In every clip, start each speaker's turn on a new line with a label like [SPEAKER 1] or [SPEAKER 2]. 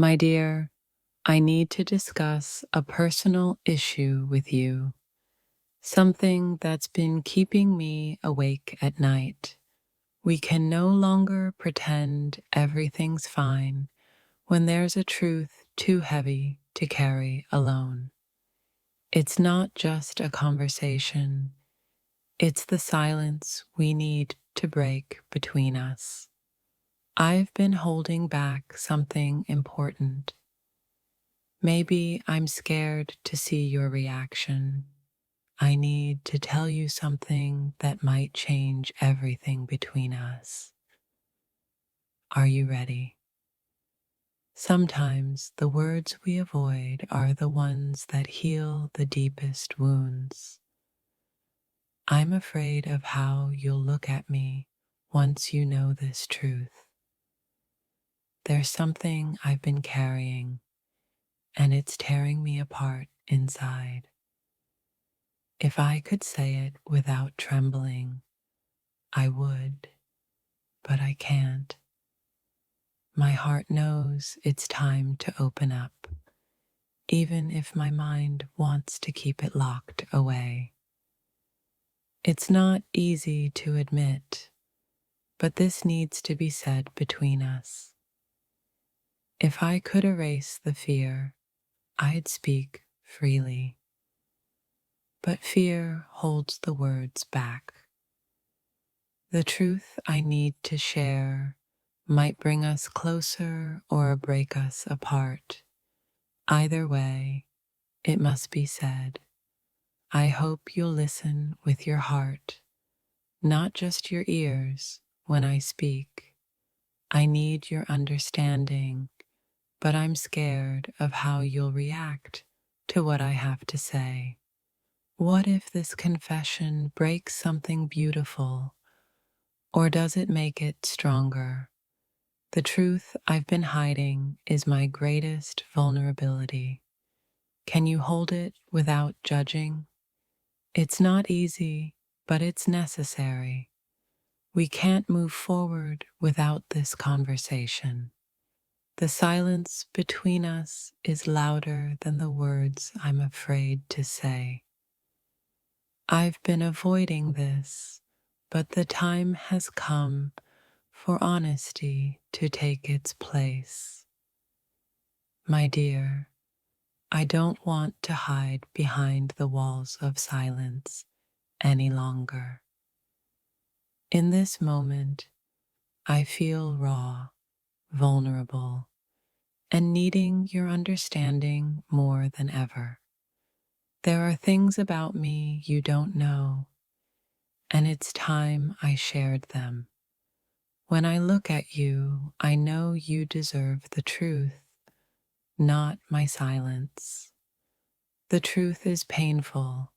[SPEAKER 1] My dear, I need to discuss a personal issue with you, something that's been keeping me awake at night. We can no longer pretend everything's fine when there's a truth too heavy to carry alone. It's not just a conversation, it's the silence we need to break between us. I've been holding back something important. Maybe I'm scared to see your reaction. I need to tell you something that might change everything between us. Are you ready? Sometimes the words we avoid are the ones that heal the deepest wounds. I'm afraid of how you'll look at me once you know this truth. There's something I've been carrying, and it's tearing me apart inside. If I could say it without trembling, I would, but I can't. My heart knows it's time to open up, even if my mind wants to keep it locked away. It's not easy to admit, but this needs to be said between us. If I could erase the fear, I'd speak freely. But fear holds the words back. The truth I need to share might bring us closer or break us apart. Either way, it must be said. I hope you'll listen with your heart, not just your ears, when I speak. I need your understanding, but I'm scared of how you'll react to what I have to say. What if this confession breaks something beautiful, or does it make it stronger? The truth I've been hiding is my greatest vulnerability. Can you hold it without judging? It's not easy, but it's necessary. We can't move forward without this conversation. The silence between us is louder than the words I'm afraid to say. I've been avoiding this, but the time has come for honesty to take its place. My dear, I don't want to hide behind the walls of silence any longer. In this moment, I feel raw, vulnerable, and needing your understanding more than ever. There are things about me you don't know, and it's time I shared them. When I look at you, I know you deserve the truth, not my silence. The truth is painful,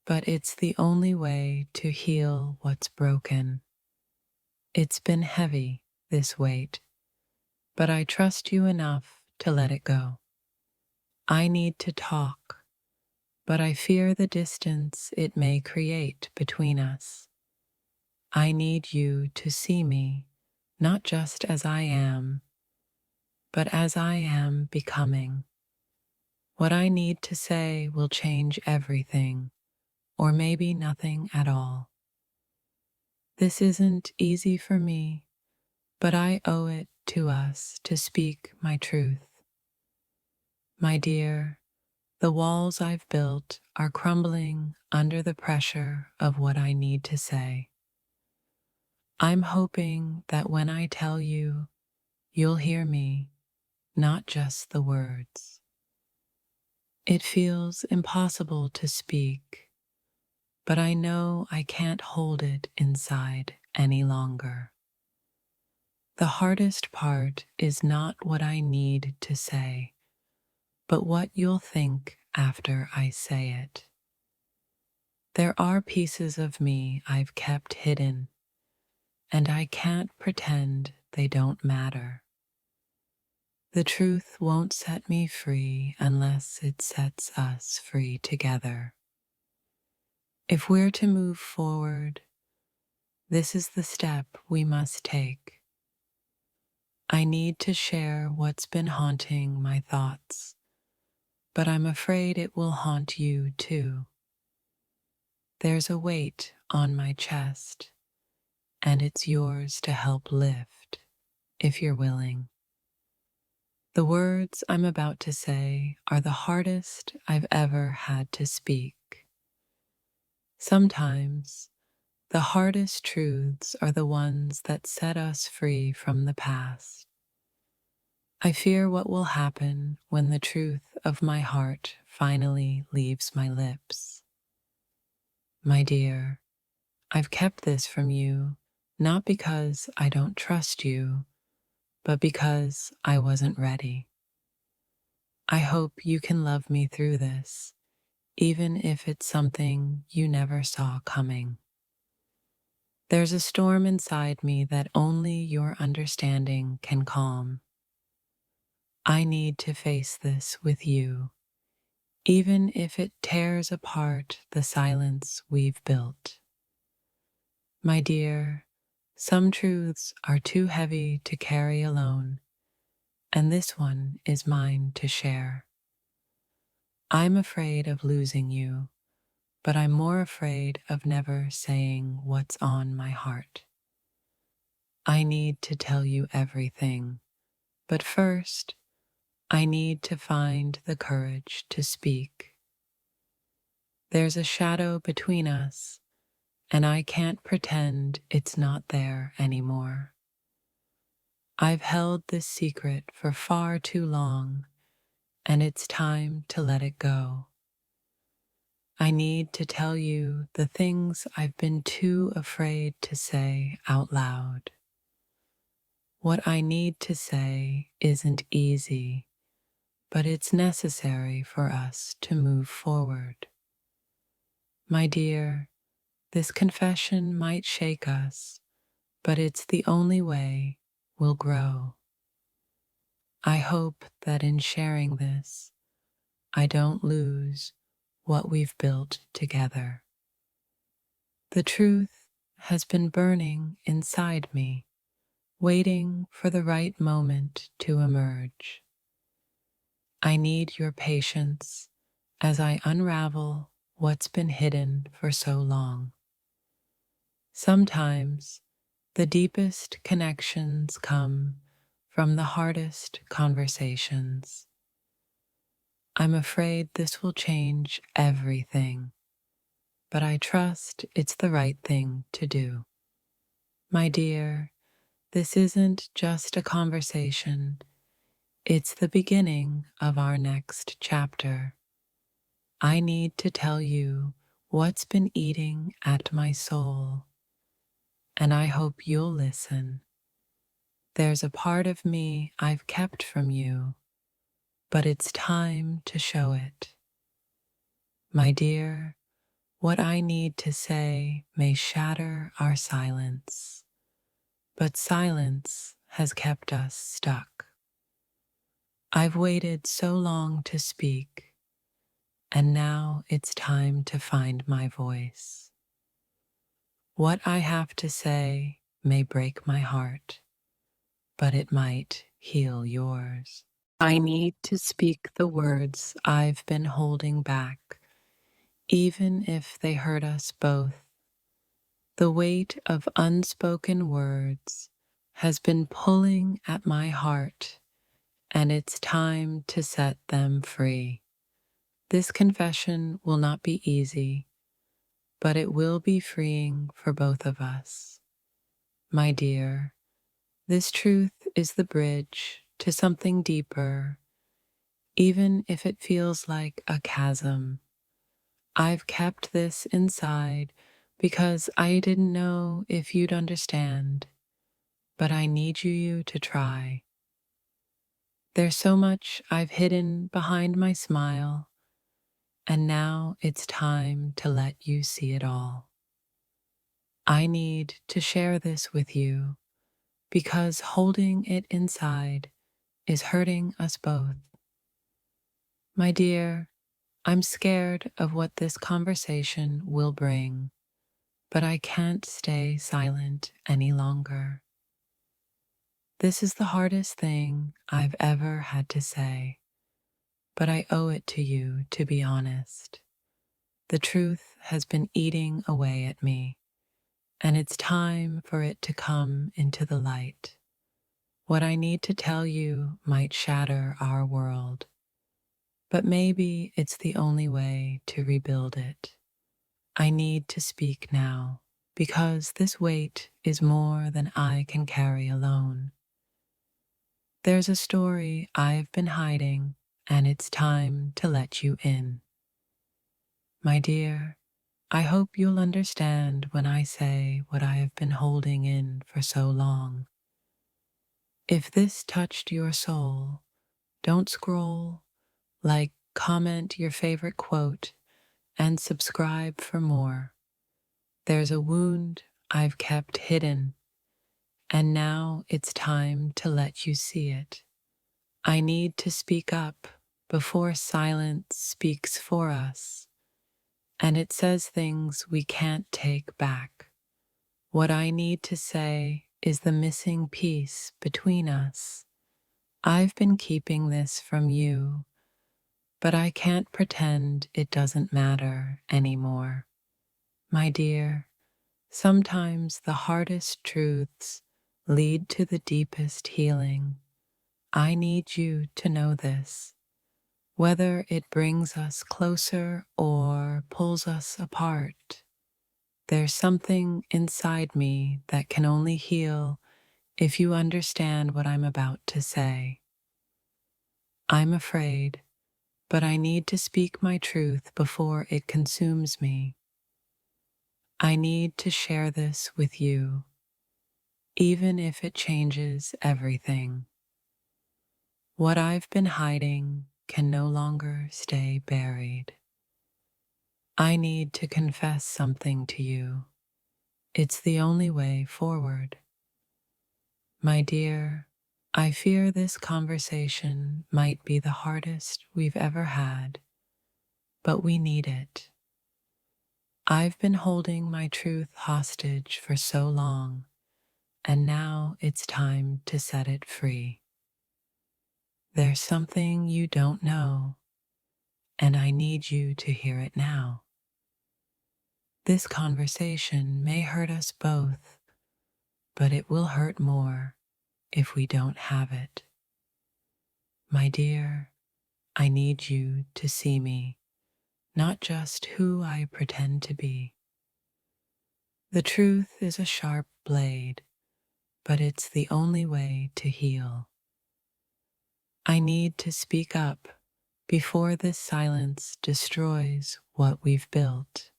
[SPEAKER 1] but it's the only way to heal what's broken. It's been heavy, this weight, but I trust you enough to let it go. I need to talk, but I fear the distance it may create between us. I need you to see me, not just as I am, but as I am becoming. What I need to say will change everything, or maybe nothing at all. This isn't easy for me, but I owe it to us to speak my truth. My dear, the walls I've built are crumbling under the pressure of what I need to say. I'm hoping that when I tell you, you'll hear me, not just the words. It feels impossible to speak, but I know I can't hold it inside any longer. The hardest part is not what I need to say, but what you'll think after I say it. There are pieces of me I've kept hidden, and I can't pretend they don't matter. The truth won't set me free unless it sets us free together. If we're to move forward, this is the step we must take. I need to share what's been haunting my thoughts, but I'm afraid it will haunt you too. There's a weight on my chest, and it's yours to help lift, if you're willing. The words I'm about to say are the hardest I've ever had to speak. Sometimes, the hardest truths are the ones that set us free from the past. I fear what will happen when the truth of my heart finally leaves my lips. My dear, I've kept this from you not because I don't trust you, but because I wasn't ready. I hope you can love me through this, even if it's something you never saw coming. There's a storm inside me that only your understanding can calm. I need to face this with you, even if it tears apart the silence we've built. My dear, some truths are too heavy to carry alone, and this one is mine to share. I'm afraid of losing you, but I'm more afraid of never saying what's on my heart. I need to tell you everything, but first, I need to find the courage to speak. There's a shadow between us, and I can't pretend it's not there anymore. I've held this secret for far too long, and it's time to let it go. I need to tell you the things I've been too afraid to say out loud. What I need to say isn't easy, but it's necessary for us to move forward. My dear, this confession might shake us, but it's the only way we'll grow. I hope that in sharing this, I don't lose what we've built together. The truth has been burning inside me, waiting for the right moment to emerge. I need your patience as I unravel what's been hidden for so long. Sometimes the deepest connections come from the hardest conversations. I'm afraid this will change everything, but I trust it's the right thing to do. My dear, this isn't just a conversation, it's the beginning of our next chapter. I need to tell you what's been eating at my soul, and I hope you'll listen. There's a part of me I've kept from you, but it's time to show it. My dear, what I need to say may shatter our silence, but silence has kept us stuck. I've waited so long to speak, and now it's time to find my voice. What I have to say may break my heart, but it might heal yours. I need to speak the words I've been holding back, even if they hurt us both. The weight of unspoken words has been pulling at my heart, and it's time to set them free. This confession will not be easy, but it will be freeing for both of us. My dear, this truth is the bridge to something deeper, even if it feels like a chasm. I've kept this inside because I didn't know if you'd understand, but I need you to try. There's so much I've hidden behind my smile, and now it's time to let you see it all. I need to share this with you because holding it inside is hurting us both. My dear, I'm scared of what this conversation will bring, but I can't stay silent any longer. This is the hardest thing I've ever had to say, but I owe it to you to be honest. The truth has been eating away at me, and it's time for it to come into the light. What I need to tell you might shatter our world, but maybe it's the only way to rebuild it. I need to speak now, because this weight is more than I can carry alone. There's a story I've been hiding, and it's time to let you in. My dear, I hope you'll understand when I say what I have been holding in for so long. If this touched your soul, don't scroll, like, comment your favorite quote, and subscribe for more. There's a wound I've kept hidden, and now it's time to let you see it. I need to speak up before silence speaks for us, and it says things we can't take back. What I need to say is the missing piece between us. I've been keeping this from you, but I can't pretend it doesn't matter anymore. My dear, sometimes the hardest truths lead to the deepest healing. I need you to know this. Whether it brings us closer or pulls us apart, there's something inside me that can only heal if you understand what I'm about to say. I'm afraid, but I need to speak my truth before it consumes me. I need to share this with you, even if it changes everything. What I've been hiding can no longer stay buried. I need to confess something to you. It's the only way forward. My dear, I fear this conversation might be the hardest we've ever had, but we need it. I've been holding my truth hostage for so long, and now it's time to set it free. There's something you don't know, and I need you to hear it now. This conversation may hurt us both, but it will hurt more if we don't have it. My dear, I need you to see me, not just who I pretend to be. The truth is a sharp blade, but it's the only way to heal. I need to speak up before this silence destroys what we've built.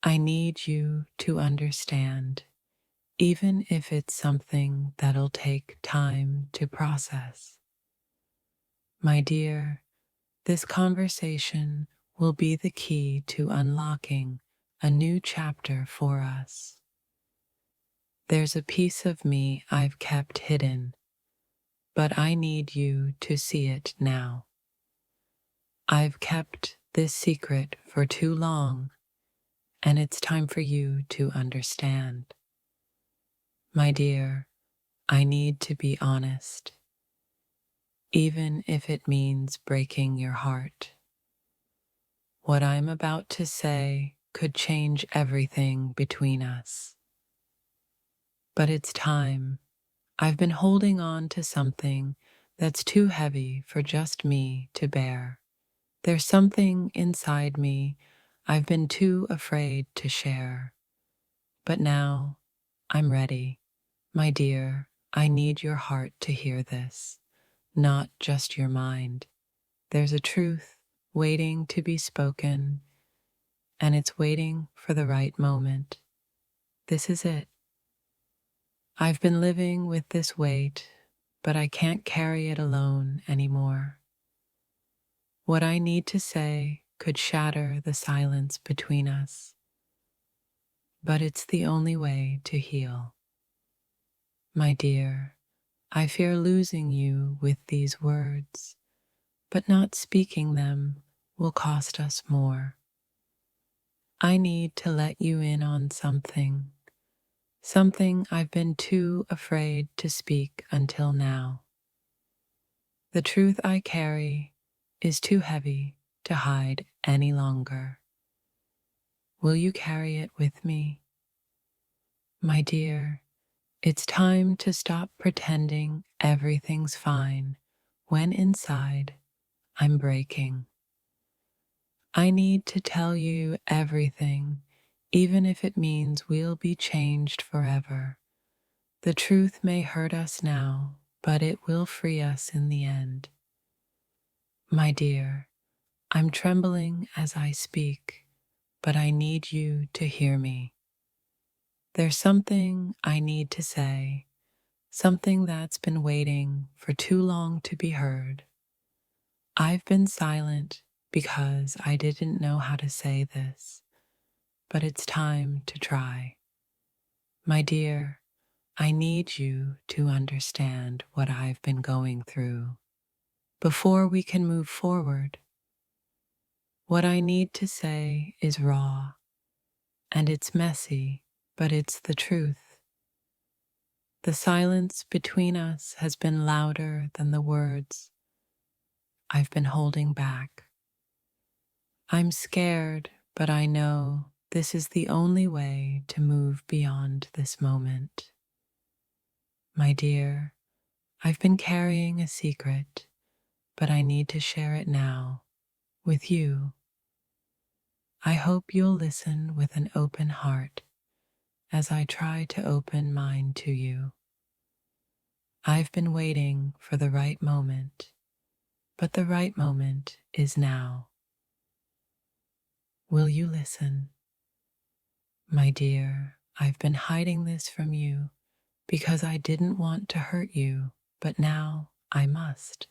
[SPEAKER 1] I need you to understand, even if it's something that'll take time to process. My dear, this conversation will be the key to unlocking a new chapter for us. There's a piece of me I've kept hidden, but I need you to see it now. I've kept this secret for too long, and it's time for you to understand. My dear, I need to be honest, even if it means breaking your heart. What I'm about to say could change everything between us. But it's time. I've been holding on to something that's too heavy for just me to bear. There's something inside me I've been too afraid to share. But now I'm ready. My dear, I need your heart to hear this, not just your mind. There's a truth waiting to be spoken, and it's waiting for the right moment. This is it. I've been living with this weight, but I can't carry it alone anymore. What I need to say could shatter the silence between us, but it's the only way to heal. My dear, I fear losing you with these words, but not speaking them will cost us more. I need to let you in on something. something I've been too afraid to speak until now. The truth I carry is too heavy to hide any longer. Will you carry it with me? My dear, it's time to stop pretending everything's fine when inside I'm breaking. I need to tell you everything, even if it means we'll be changed forever. The truth may hurt us now, but it will free us in the end. My dear, I'm trembling as I speak, but I need you to hear me. There's something I need to say, something that's been waiting for too long to be heard. I've been silent because I didn't know how to say this, but it's time to try. My dear, I need you to understand what I've been going through. Before we can move forward, what I need to say is raw, and it's messy, but it's the truth. The silence between us has been louder than the words I've been holding back. I'm scared, but I know this is the only way to move beyond this moment. My dear, I've been carrying a secret, but I need to share it now with you. I hope you'll listen with an open heart as I try to open mine to you. I've been waiting for the right moment, but the right moment is now. Will you listen? My dear, I've been hiding this from you because I didn't want to hurt you, but now I must.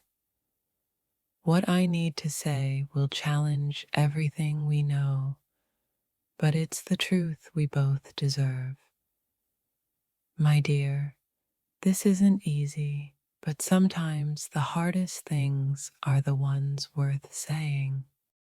[SPEAKER 1] What I need to say will challenge everything we know, but it's the truth we both deserve. My dear, this isn't easy, but sometimes the hardest things are the ones worth saying.